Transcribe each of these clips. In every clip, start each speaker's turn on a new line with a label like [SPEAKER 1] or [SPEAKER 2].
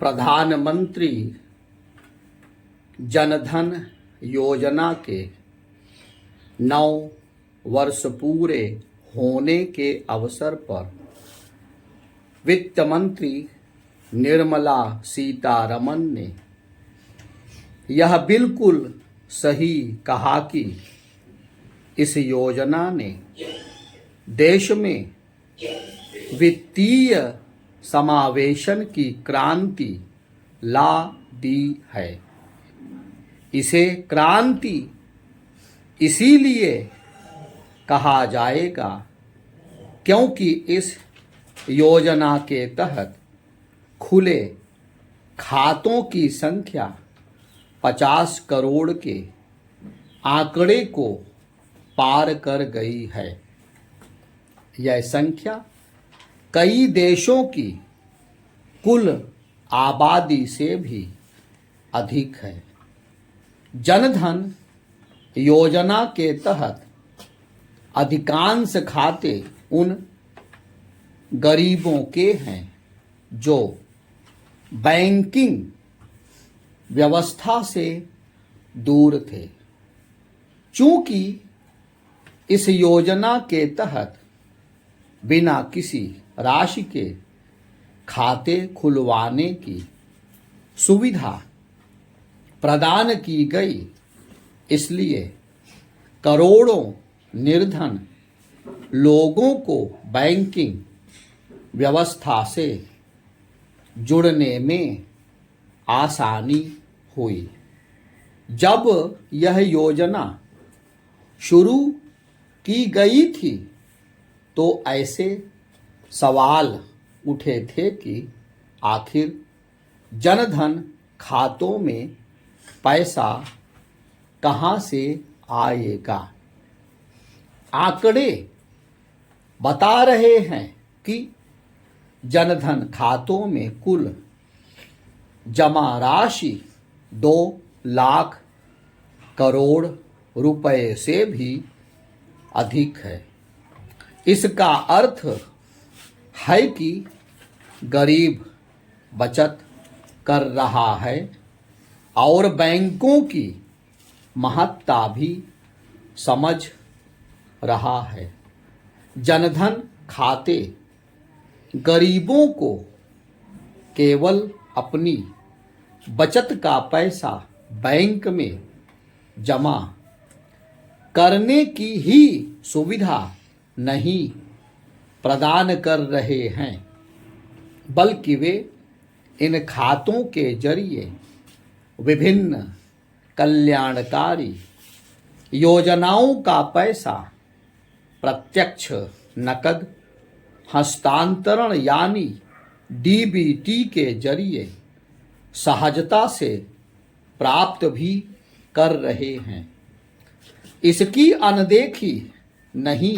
[SPEAKER 1] प्रधानमंत्री जनधन योजना के 9 वर्ष पूरे होने के अवसर पर वित्त मंत्री निर्मला सीतारमन ने यह बिल्कुल सही कहा कि इस योजना ने देश में वित्तीय समावेशन की क्रांति ला दी है। इसे क्रांति इसीलिए कहा जाएगा क्योंकि इस योजना के तहत खुले खातों की संख्या 50 करोड़ के आंकड़े को पार कर गई है। यह संख्या कई देशों की कुल आबादी से भी अधिक है। जनधन योजना के तहत अधिकांश खाते उन गरीबों के हैं जो बैंकिंग व्यवस्था से दूर थे। चूंकि इस योजना के तहत बिना किसी राशि के खाते खुलवाने की सुविधा प्रदान की गई, इसलिए करोड़ों निर्धन लोगों को बैंकिंग व्यवस्था से जुड़ने में आसानी हुई। जब यह योजना शुरू की गई थी तो ऐसे सवाल उठे थे कि आखिर जनधन खातों में पैसा कहाँ से आएगा। आंकड़े बता रहे हैं कि जनधन खातों में कुल जमा राशि 2 लाख करोड़ रुपए से भी अधिक है। इसका अर्थ है कि गरीब बचत कर रहा है और बैंकों की महत्ता भी समझ रहा है। जनधन खाते गरीबों को केवल अपनी बचत का पैसा बैंक में जमा करने की ही सुविधा नहीं प्रदान कर रहे हैं, बल्कि वे इन खातों के जरिए विभिन्न कल्याणकारी योजनाओं का पैसा प्रत्यक्ष नकद हस्तांतरण यानी डीबीटी के जरिए सहजता से प्राप्त भी कर रहे हैं। इसकी अनदेखी नहीं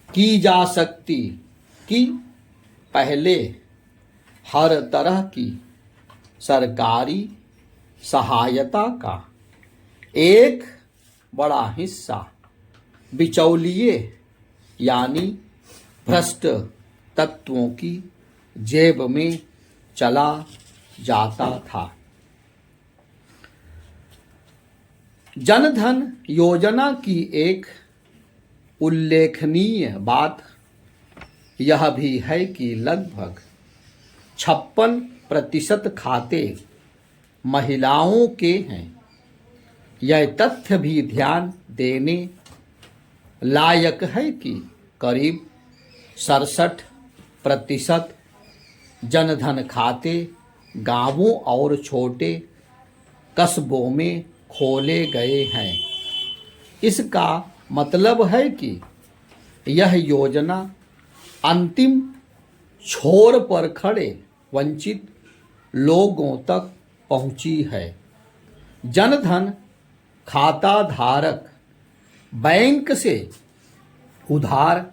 [SPEAKER 1] की जा सकती कि पहले हर तरह की सरकारी सहायता का एक बड़ा हिस्सा बिचौलिए यानी भ्रष्ट तत्वों की जेब में चला जाता था। जनधन योजना की एक उल्लेखनीय बात यह भी है कि लगभग 56% खाते महिलाओं के हैं। यह तथ्य भी ध्यान देने लायक है कि करीब 67% जनधन खाते गांवों और छोटे कस्बों में खोले गए हैं। इसका मतलब है कि यह योजना अंतिम छोर पर खड़े वंचित लोगों तक पहुंची है। जनधन खाता धारक बैंक से उधार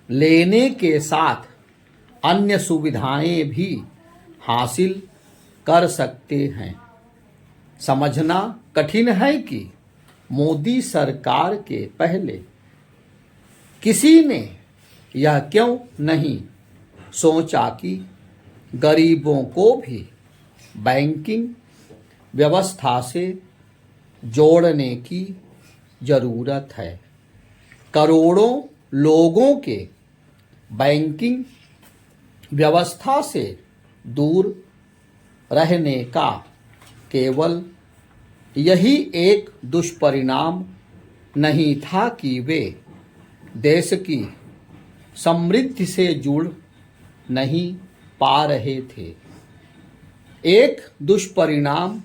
[SPEAKER 1] लेने के साथ अन्य सुविधाएं भी हासिल कर सकते हैं। समझना कठिन है कि मोदी सरकार के पहले किसी ने यह क्यों नहीं सोचा कि गरीबों को भी बैंकिंग व्यवस्था से जोड़ने की जरूरत है। करोड़ों लोगों के बैंकिंग व्यवस्था से दूर रहने का केवल यही एक दुष्परिणाम नहीं था कि वे देश की समृद्धि से जुड़ नहीं पा रहे थे। एक दुष्परिणाम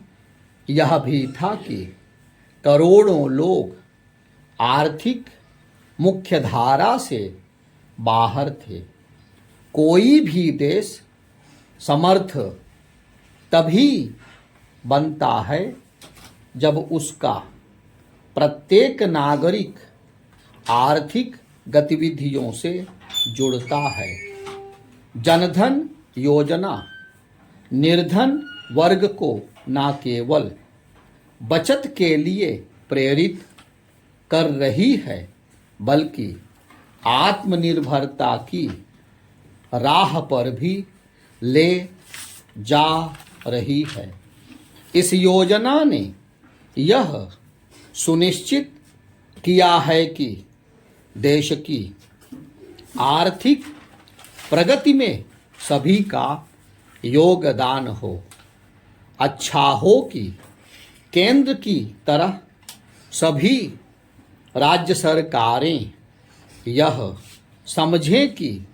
[SPEAKER 1] यह भी था कि करोड़ों लोग आर्थिक मुख्यधारा से बाहर थे। कोई भी देश समर्थ तभी बनता है जब उसका प्रत्येक नागरिक आर्थिक गतिविधियों से जुड़ता है। जनधन योजना निर्धन वर्ग को न केवल बचत के लिए प्रेरित कर रही है बल्कि आत्मनिर्भरता की राह पर भी ले जा रही है। इस योजना ने यह सुनिश्चित किया है कि देश की आर्थिक प्रगति में सभी का योगदान हो। अच्छा हो कि केंद्र की तरह सभी राज्य सरकारें यह समझें कि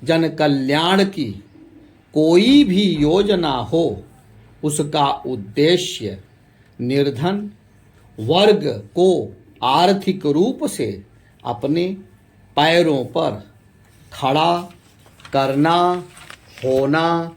[SPEAKER 1] जन कल्याण की कोई भी योजना हो उसका उद्देश्य निर्धन वर्ग को आर्थिक रूप से अपने पैरों पर खड़ा करना होना